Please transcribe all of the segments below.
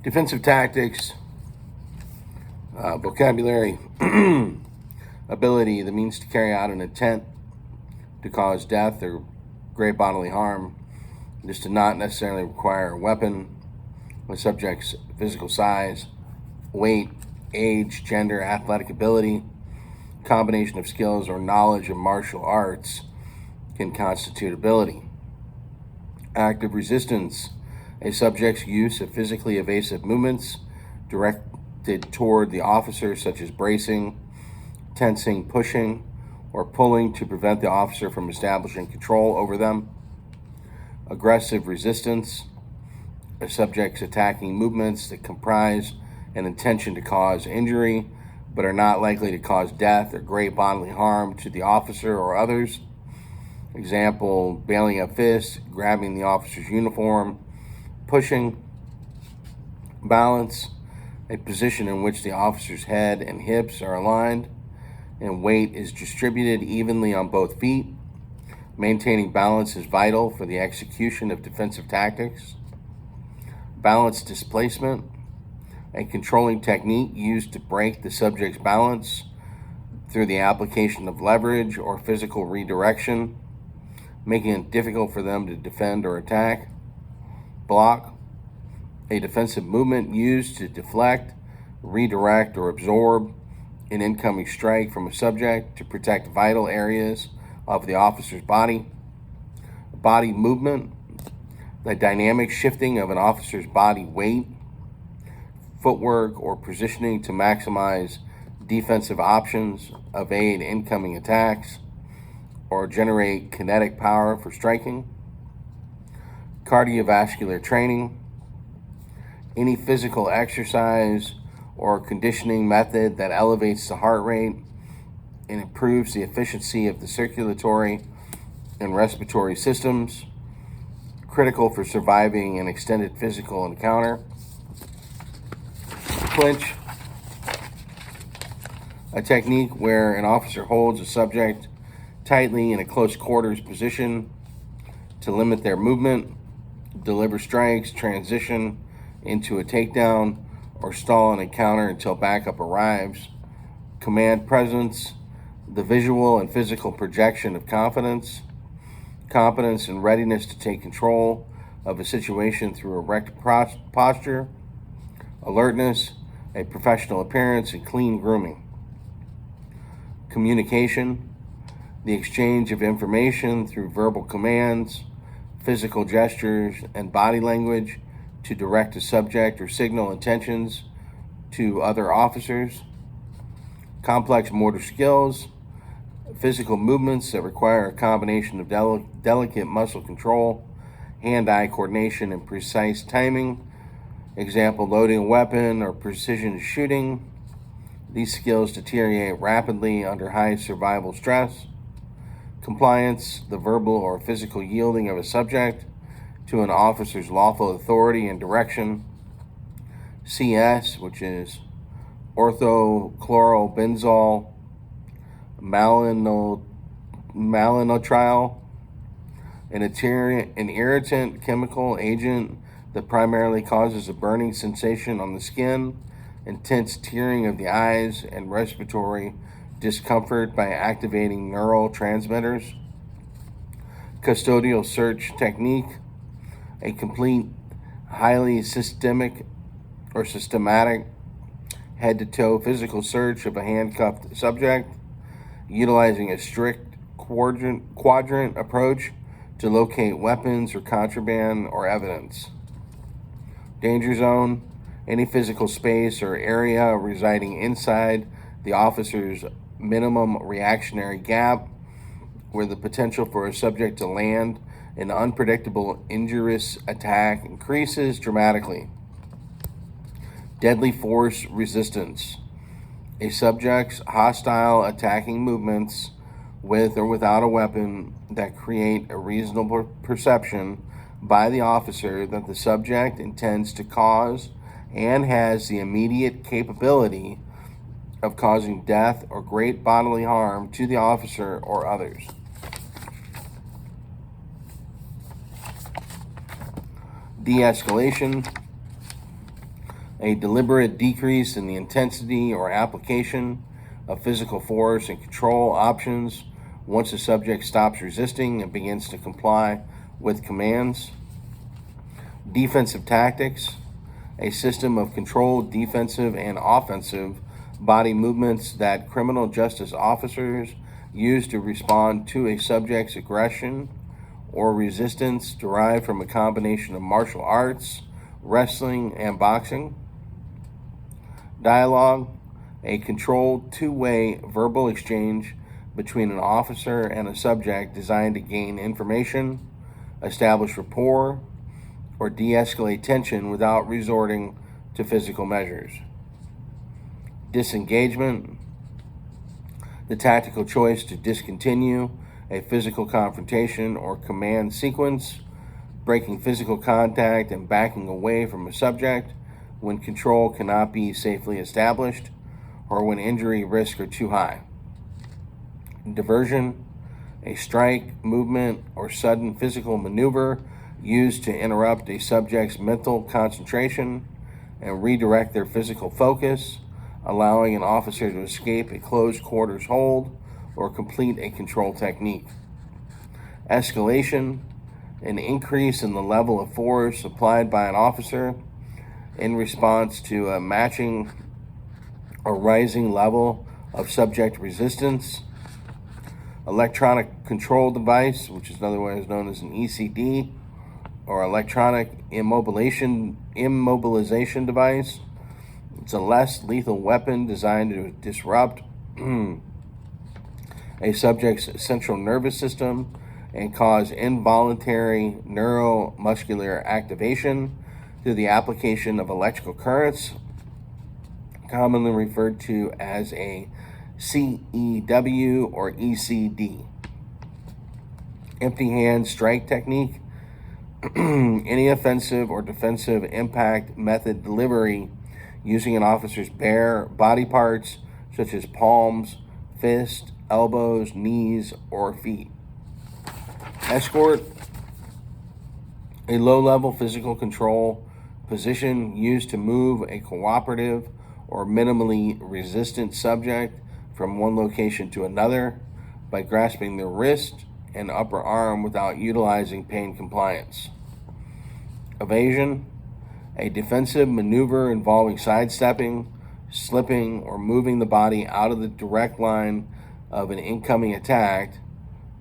Defensive tactics, vocabulary, ability, the means to carry out an intent to cause death or great bodily harm. This does not necessarily require a weapon. The subject's physical size, weight, age, gender, athletic ability, combination of skills or knowledge of martial arts can constitute ability. Active resistance, a subject's use of physically evasive movements directed toward the officer, such as bracing, tensing, pushing, or pulling to prevent the officer from establishing control over them. Aggressive resistance, a subject's attacking movements that comprise an intention to cause injury but are not likely to cause death or great bodily harm to the officer or others. Example, bailing up fists, grabbing the officer's uniform, pushing. Balance, a position in which the officer's head and hips are aligned and weight is distributed evenly on both feet. Maintaining balance is vital for the execution of defensive tactics. Balance displacement, a controlling technique used to break the subject's balance through the application of leverage or physical redirection, making it difficult for them to defend or attack. Block, a defensive movement used to deflect, redirect, or absorb an incoming strike from a subject to protect vital areas of the officer's body. Body movement, the dynamic shifting of an officer's body weight, footwork, or positioning to maximize defensive options, evade incoming attacks, or generate kinetic power for striking. Cardiovascular training, any physical exercise or conditioning method that elevates the heart rate and improves the efficiency of the circulatory and respiratory systems, critical for surviving an extended physical encounter. Clinch, a technique where an officer holds a subject tightly in a close quarters position to limit their movement, deliver strikes, transition into a takedown, or stall an encounter until backup arrives. Command presence, the visual and physical projection of confidence. Competence and readiness to take control of a situation through erect posture. Alertness, a professional appearance and clean grooming. Communication, the exchange of information through verbal commands, physical gestures, and body language to direct a subject or signal intentions to other officers. Complex motor skills, physical movements that require a combination of delicate muscle control, hand-eye coordination, and precise timing. Example, loading a weapon or precision shooting. These skills deteriorate rapidly under high survival stress. Compliance, the verbal or physical yielding of a subject to an officer's lawful authority and direction. CS, which is orthochlorobenzol malonyl, an irritant chemical agent that primarily causes a burning sensation on the skin, intense tearing of the eyes, and respiratory discomfort by activating neural transmitters. Custodial search technique, a complete, highly systematic head-to-toe physical search of a handcuffed subject, utilizing a strict quadrant approach to locate weapons or contraband or evidence. Danger zone, any physical space or area residing inside the officer's minimum reactionary gap where the potential for a subject to land an unpredictable injurious attack increases dramatically. Deadly force resistance, a subject's hostile attacking movements with or without a weapon that create a reasonable perception by the officer that the subject intends to cause and has the immediate capability of causing death or great bodily harm to the officer or others. De-escalation, A deliberate decrease in the intensity or application of physical force and control options once the subject stops resisting and begins to comply with commands. Defensive tactics, a system of controlled defensive and offensive body movements that criminal justice officers use to respond to a subject's aggression or resistance derived from a combination of martial arts, wrestling, and boxing. Dialogue, a controlled two-way verbal exchange between an officer and a subject designed to gain information, establish rapport, or de-escalate tension without resorting to physical measures. Disengagement, the tactical choice to discontinue a physical confrontation or command sequence, breaking physical contact and backing away from a subject when control cannot be safely established or when injury risks are too high. Diversion, a strike, movement, or sudden physical maneuver used to interrupt a subject's mental concentration and redirect their physical focus, allowing an officer to escape a close quarters hold or complete a control technique. Escalation, an increase in the level of force applied by an officer in response to a matching or rising level of subject resistance. Electronic control device, which is otherwise known as an ECD, or electronic immobilization device. It's a less lethal weapon designed to disrupt a subject's central nervous system and cause involuntary neuromuscular activation through the application of electrical currents, commonly referred to as a CEW or ECD. Empty hand strike technique, any offensive or defensive impact method delivery using an officer's bare body parts such as palms, fists, elbows, knees, or feet. Escort, a low-level physical control position used to move a cooperative or minimally resistant subject from one location to another by grasping their wrist and upper arm without utilizing pain compliance. Evasion, a defensive maneuver involving sidestepping, slipping, or moving the body out of the direct line of an incoming attack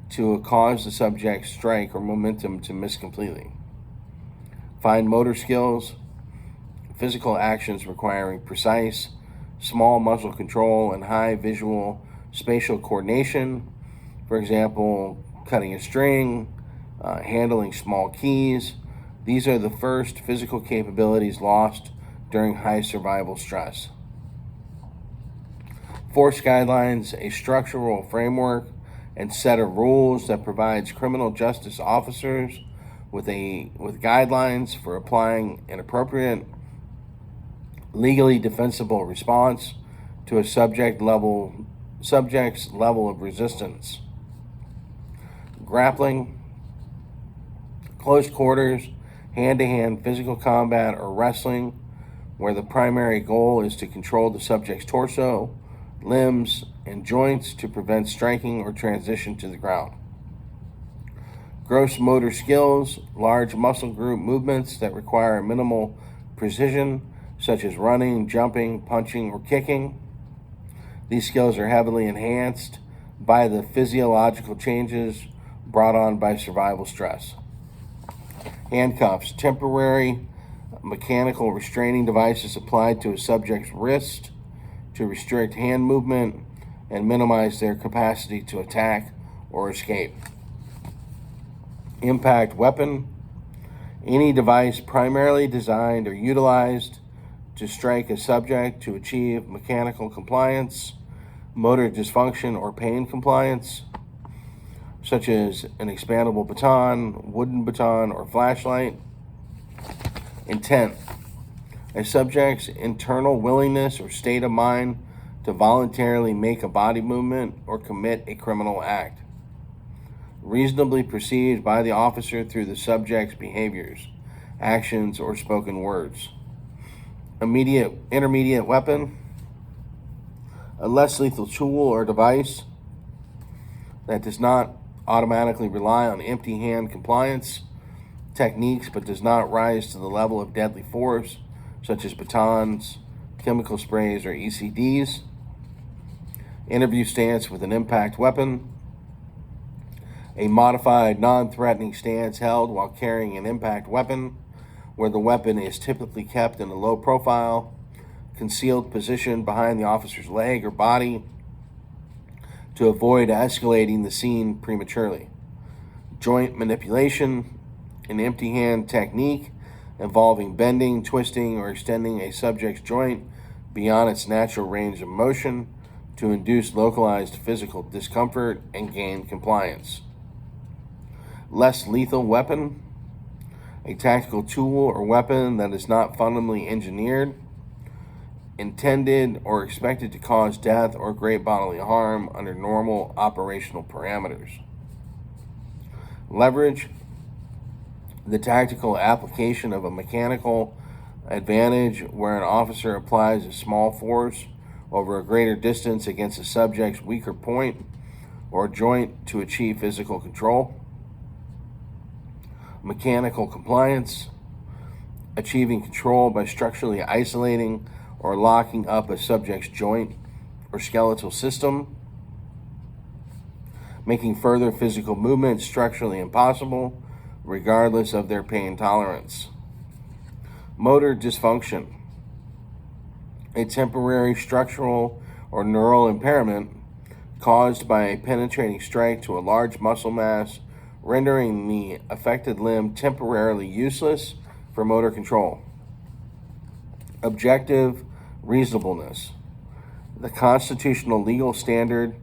to cause the subject's strike or momentum to miss completely. Fine motor skills, physical actions requiring precise, small muscle control and high visual spatial coordination. For example, cutting a string, handling small keys. These are the first physical capabilities lost during high survival stress. Force guidelines, a structural framework and set of rules that provides criminal justice officers with guidelines for applying an appropriate, legally defensible response to a subject's level of resistance. Grappling, close quarters, hand-to-hand physical combat or wrestling, where the primary goal is to control the subject's torso, limbs, and joints to prevent striking or transition to the ground. Gross motor skills, large muscle group movements that require minimal precision, such as running, jumping, punching, or kicking. These skills are heavily enhanced by the physiological changes brought on by survival stress. Handcuffs, temporary mechanical restraining devices applied to a subject's wrist to restrict hand movement and minimize their capacity to attack or escape. Impact weapon, any device primarily designed or utilized to strike a subject to achieve mechanical compliance, motor dysfunction, or pain compliance, such as an expandable baton, wooden baton, or flashlight. Intent, a subject's internal willingness or state of mind to voluntarily make a body movement or commit a criminal act. Reasonably perceived by the officer through the subject's behaviors, actions, or spoken words. intermediate weapon, a less lethal tool or device that does not automatically rely on empty hand compliance techniques but does not rise to the level of deadly force, such as batons, chemical sprays, or ECDs. Interview stance with an impact weapon, a modified non-threatening stance held while carrying an impact weapon, where the weapon is typically kept in a low profile, concealed position behind the officer's leg or body to avoid escalating the scene prematurely. Joint manipulation, an empty hand technique involving bending, twisting, or extending a subject's joint beyond its natural range of motion to induce localized physical discomfort and gain compliance. Less lethal weapon, a tactical tool or weapon that is not fundamentally engineered, intended or expected to cause death or great bodily harm under normal operational parameters. Leverage, the tactical application of a mechanical advantage where an officer applies a small force over a greater distance against a subject's weaker point or joint to achieve physical control. Mechanical compliance, achieving control by structurally isolating or locking up a subject's joint or skeletal system, making further physical movement structurally impossible, regardless of their pain tolerance. Motor dysfunction, a temporary structural or neural impairment caused by a penetrating strike to a large muscle mass, rendering the affected limb temporarily useless for motor control. Objective reasonableness, the constitutional legal standard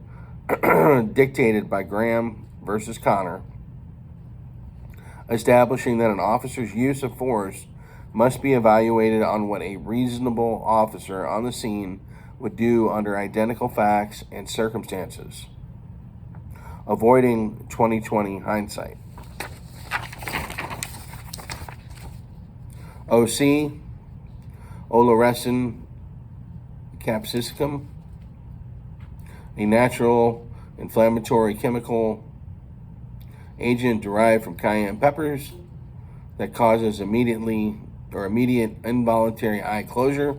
dictated by Graham versus Connor, establishing that an officer's use of force must be evaluated on what a reasonable officer on the scene would do under identical facts and circumstances, avoiding 20/20 hindsight. OC, olorexin capsicum, a natural inflammatory chemical agent derived from cayenne peppers that causes immediate involuntary eye closure,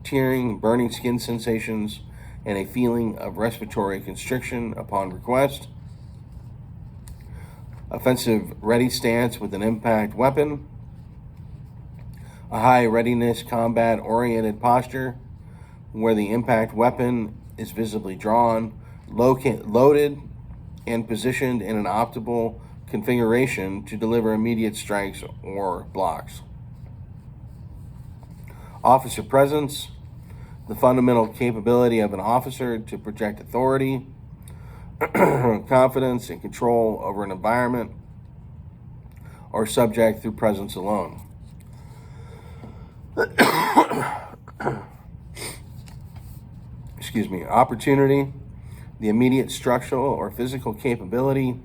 tearing, burning skin sensations, and a feeling of respiratory constriction upon request. Offensive ready stance with an impact weapon, a high readiness combat oriented posture where the impact weapon is visibly drawn, loaded, and positioned in an optimal configuration to deliver immediate strikes or blocks. Officer presence, the fundamental capability of an officer to project authority, confidence, and control over an environment or subject through presence alone. Opportunity, the immediate structural or physical capability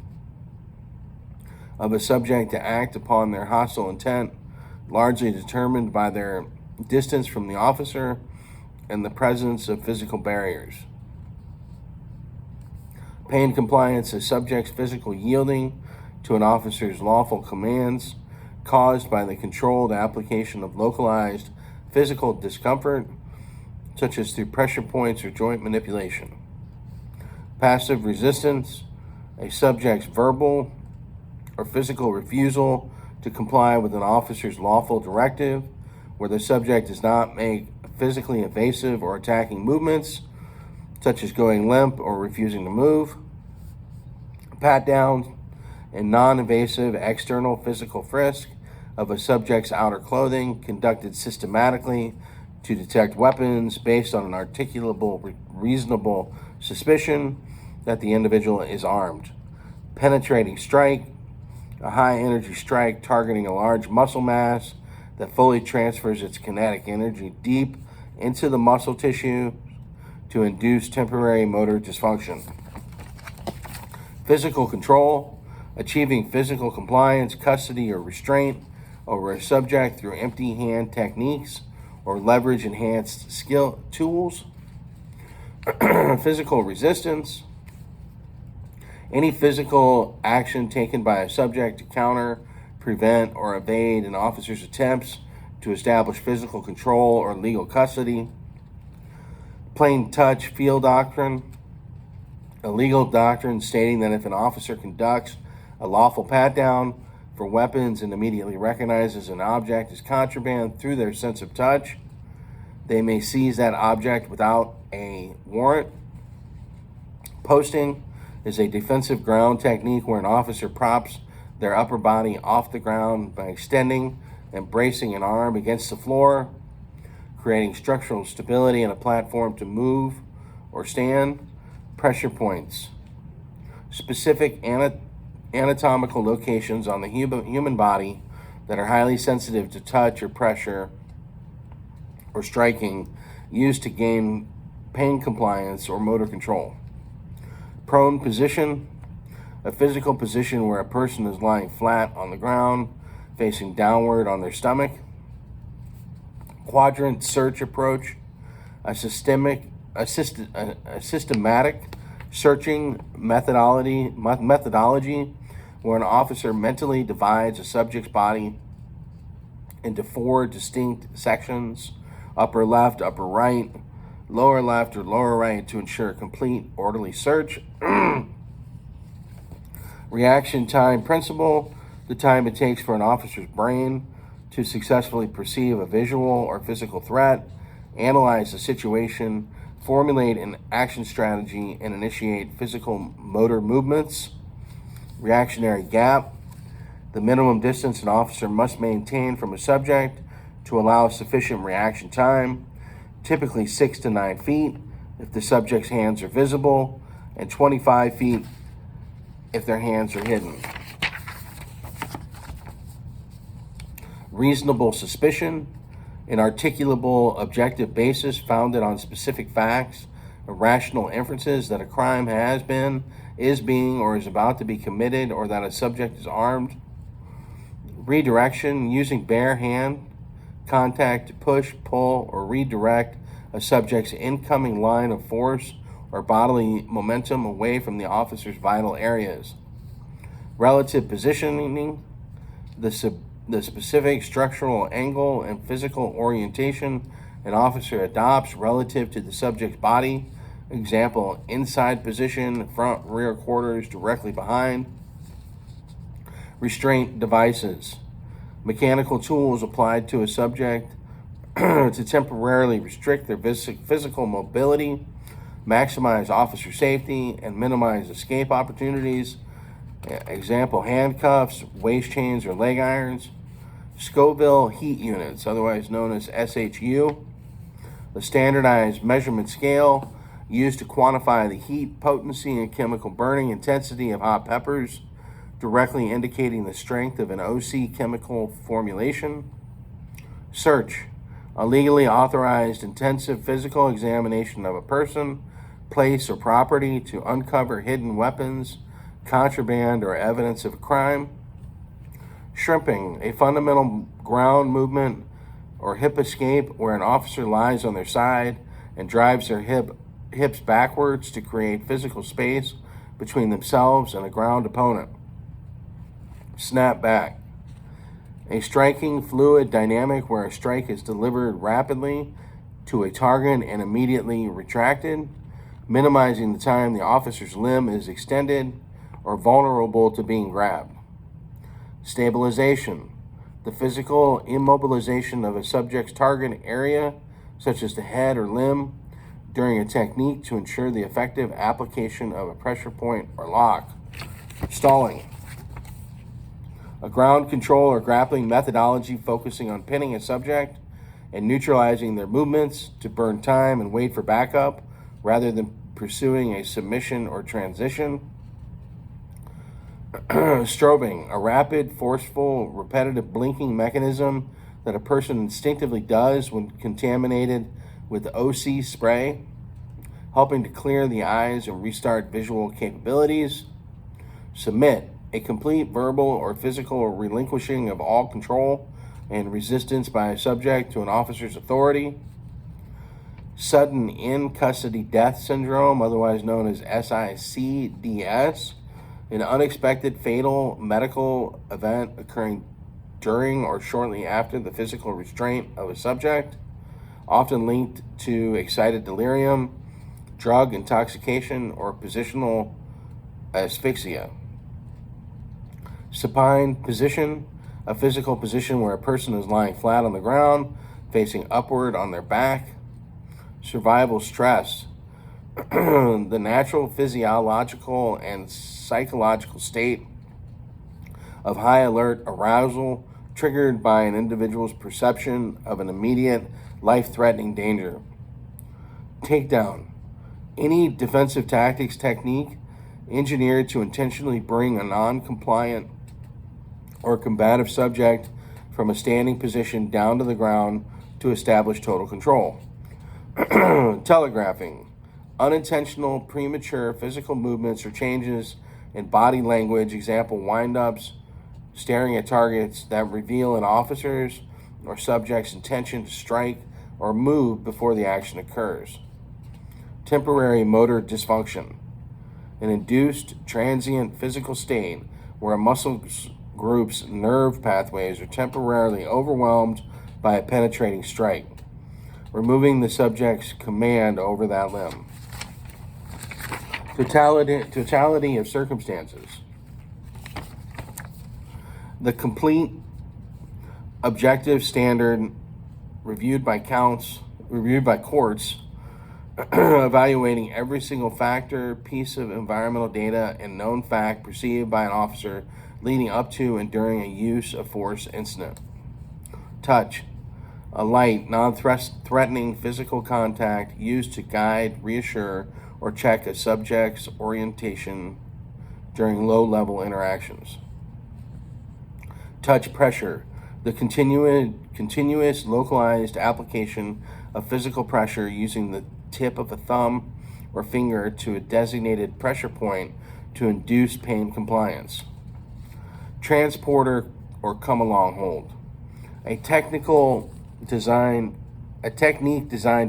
of a subject to act upon their hostile intent, largely determined by their distance from the officer and the presence of physical barriers. Pain compliance, a subject's physical yielding to an officer's lawful commands caused by the controlled application of localized physical discomfort, such as through pressure points or joint manipulation. Passive resistance, a subject's verbal or physical refusal to comply with an officer's lawful directive, where the subject does not make physically evasive or attacking movements, such as going limp or refusing to move. Pat down and non-invasive external physical frisk of a subject's outer clothing conducted systematically to detect weapons based on an articulable, reasonable suspicion that the individual is armed. Penetrating strike, a high-energy strike targeting a large muscle mass that fully transfers its kinetic energy deep into the muscle tissue to induce temporary motor dysfunction. Physical control, achieving physical compliance, custody, or restraint over a subject through empty hand techniques or leverage enhanced skill tools. Physical resistance. Any physical action taken by a subject to counter, prevent, or evade an officer's attempts to establish physical control or legal custody. Plain touch feel doctrine. A legal doctrine stating that if an officer conducts a lawful pat-down for weapons and immediately recognizes an object as contraband through their sense of touch, they may seize that object without a warrant. Posting is a defensive ground technique where an officer props their upper body off the ground by extending and bracing an arm against the floor, creating structural stability and a platform to move or stand. Pressure points. Specific anatomical locations on the human body that are highly sensitive to touch or pressure or striking, used to gain pain compliance or motor control. Prone position. A physical position where a person is lying flat on the ground, facing downward on their stomach. Quadrant search approach. A systematic searching methodology where an officer mentally divides a subject's body into 4 distinct sections: upper left, upper right, lower left, or lower right, to ensure a complete orderly search. Reaction time principle. The time it takes for an officer's brain to successfully perceive a visual or physical threat, analyze the situation, formulate an action strategy, and initiate physical motor movements. Reactionary gap. The minimum distance an officer must maintain from a subject to allow sufficient reaction time, typically 6 to 9 feet if the subject's hands are visible, and 25 feet if their hands are hidden. Reasonable suspicion. An articulable objective basis founded on specific facts and rational inferences that a crime has been, is being, or is about to be committed, or that a subject is armed. Redirection. Using bare hand contact to push, pull, or redirect a subject's incoming line of force or bodily momentum away from the officer's vital areas. Relative positioning. The specific structural angle and physical orientation an officer adopts relative to the subject's body. Example, inside position, front, rear quarters, directly behind. Restraint devices. Mechanical tools applied to a subject to temporarily restrict their physical mobility, maximize officer safety, and minimize escape opportunities. Example, handcuffs, waist chains, or leg irons. Scoville heat units, otherwise known as SHU, the standardized measurement scale used to quantify the heat, potency, and chemical burning intensity of hot peppers, directly indicating the strength of an OC chemical formulation. Search, a legally authorized intensive physical examination of a person, place, or property to uncover hidden weapons, contraband, or evidence of a crime. Shrimping, a fundamental ground movement or hip escape where an officer lies on their side and drives their hips backwards to create physical space between themselves and a ground opponent. Snap back, a striking fluid dynamic where a strike is delivered rapidly to a target and immediately retracted, minimizing the time the officer's limb is extended or vulnerable to being grabbed. Stabilization, the physical immobilization of a subject's target area, such as the head or limb, during a technique to ensure the effective application of a pressure point or lock. Stalling, a ground control or grappling methodology focusing on pinning a subject and neutralizing their movements to burn time and wait for backup rather than pursuing a submission or transition. Strobing, a rapid, forceful, repetitive blinking mechanism that a person instinctively does when contaminated with OC spray, helping to clear the eyes and restart visual capabilities. Submit, a complete verbal or physical relinquishing of all control and resistance by a subject to an officer's authority. Sudden in-custody death syndrome, otherwise known as SICDS, an unexpected fatal medical event occurring during or shortly after the physical restraint of a subject, often linked to excited delirium, drug intoxication, or positional asphyxia. Supine position, a physical position where a person is lying flat on the ground, facing upward on their back. Survival stress, the natural physiological and psychological state of high alert arousal triggered by an individual's perception of an immediate life-threatening danger. Takedown, any defensive tactics technique engineered to intentionally bring a non-compliant or combative subject from a standing position down to the ground to establish total control. Telegraphing, unintentional, premature physical movements or changes in body language, example, wind-ups, staring at targets that reveal an officer's or subject's intention to strike or move before the action occurs. Temporary motor dysfunction, an induced transient physical state where a muscle group's nerve pathways are temporarily overwhelmed by a penetrating strike, removing the subject's command over that limb. Totality of circumstances. The complete objective standard reviewed by courts, evaluating every single factor, piece of environmental data, and known fact perceived by an officer leading up to and during a use of force incident. Touch, a light, non-threatening physical contact used to guide, reassure, or check a subject's orientation during low-level interactions. Touch pressure, the continuous localized application of physical pressure using the tip of a thumb or finger to a designated pressure point to induce pain compliance. Transporter or come-along hold, a technique designed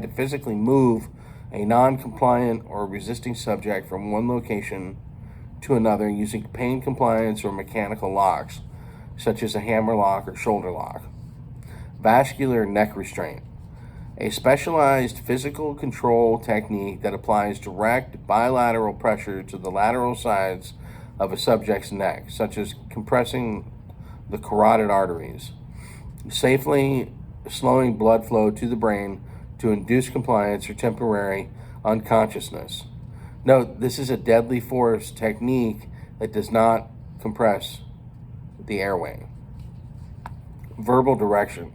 to physically move a non-compliant or resisting subject from one location to another using pain compliance or mechanical locks, such as a hammer lock or shoulder lock. Vascular neck restraint, a specialized physical control technique that applies direct bilateral pressure to the lateral sides of a subject's neck, such as compressing the carotid arteries, safely slowing blood flow to the brain to induce compliance or temporary unconsciousness. Note, this is a deadly force technique that does not compress the airway. Verbal direction,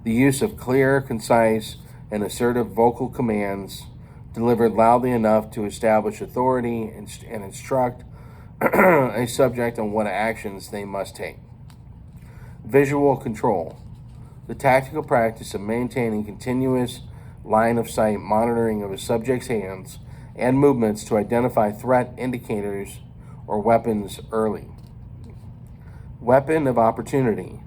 the use of clear, concise, and assertive vocal commands delivered loudly enough to establish authority and instruct a subject on what actions they must take. Visual control, the tactical practice of maintaining continuous line of sight monitoring of a subject's hands and movements to identify threat indicators or weapons early. Weapon of opportunity,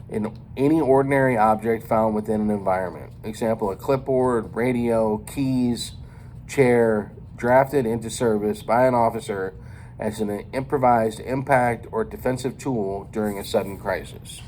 in any ordinary object found within an environment. Example, a clipboard, radio, keys, chair, drafted into service by an officer as an improvised impact or defensive tool during a sudden crisis.